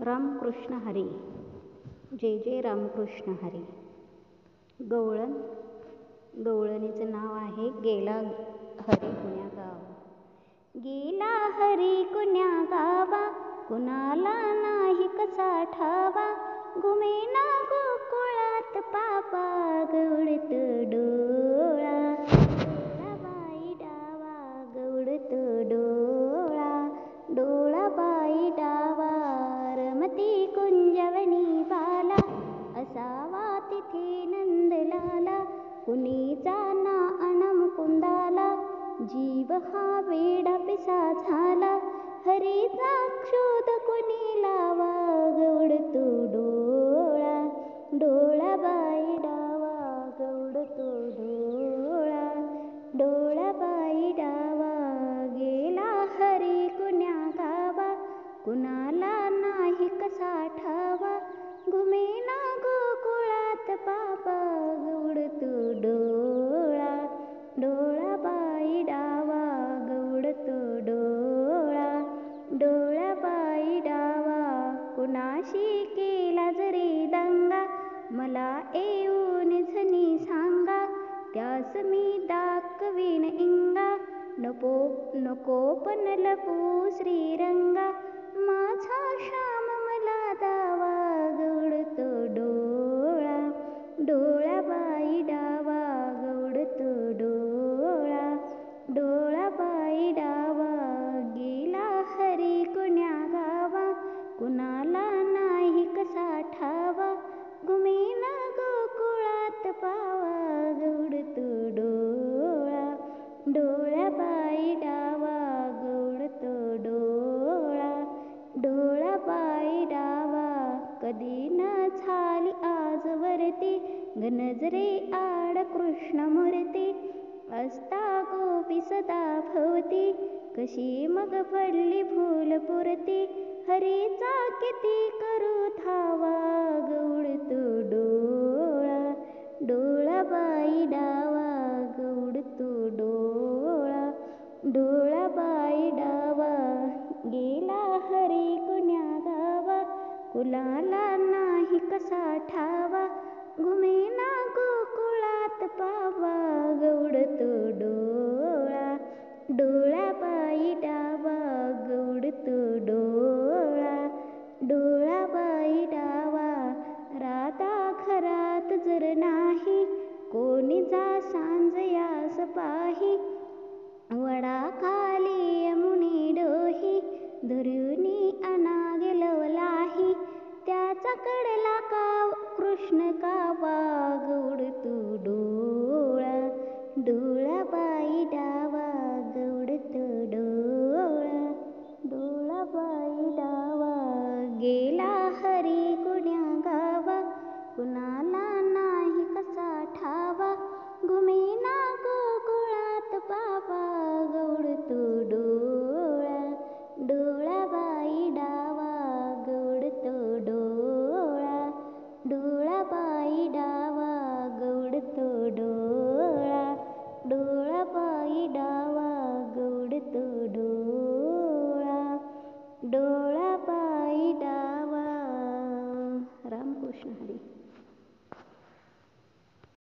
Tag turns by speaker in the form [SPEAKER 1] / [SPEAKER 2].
[SPEAKER 1] रामकृष्ण हरी. जय जय रामकृष्ण हरी. गवळण. गवळणीचं नाव आहे गेला हरी कुण्या गावा. गेला हरी कुण्या गावा, कुणाला नाही कसा ठावा. घुमेना गोकुळात पापा, गवळत डोळा. डोळाबाई डावा, गवळत डोळा. डोळाबाई डावा, रमती कुंजवनी बाला. असावा तिथे नंदलाला, कुणीचा ना अनम कुंदाला. जीव हा वेडा पिसा झाला, हरीचा शोध कुणी लावा. गवळतो डोळा. डोळाबाई डावा, गवळतो डोळा. डोळाबाई डावा, गेला हरी कुण्या गावा. कुणाला नाही कसा ठावा. घुमेना गोकुळात पापा, गवळतो डोळा. डोळाबाई डावा, गवळतो डोळा. डोळाबाई डावा, कुणाशी केला जरी दंगा. मला येऊन झणी सांगा, त्यास मी दाखवीन इंगा. नको पण लपू श्रीरंगा, माझा श्याम मला दावा. गवळतो डोळा. डोळाबाई डावा, गवळतो डोळा. डोळाबाई डावा, गेला हरी कुण्या गावा. कुणाला नाही कसा ठावा. घुमेना गोकुळात पावा, गवळतो डोळा. डोळाबाई डावा, गवळतो डोळा. डोळाबाई डावा, कधी न झाली आजवरती. गनजरे आड कृष्णमूर्ती, असता गोपी सदा भोवती. कशी मग पडली फुलपुरती, हरीचा किती करू धावा. गवळतो डोळा. डोळाबाई डावा, गवळतो डोळा. डोळाबाई डावा, गेला हरी कुण्या गावा. कुणाला नाही कसा ठावा. घुमेना गोकुळात पावा, गवळतो डोळा. डोळाबाई डावा, गवळतो डोळा. डोळाबाई डावा, राधा घरात जर नाही, कोणी जा सांज यास पाही. वडाखाली यमुनी डोही, धरुनी अनाग लवलाही. त्याचा कडला का कृष्ण कावा, गवळतो डोळा. डोळाबाई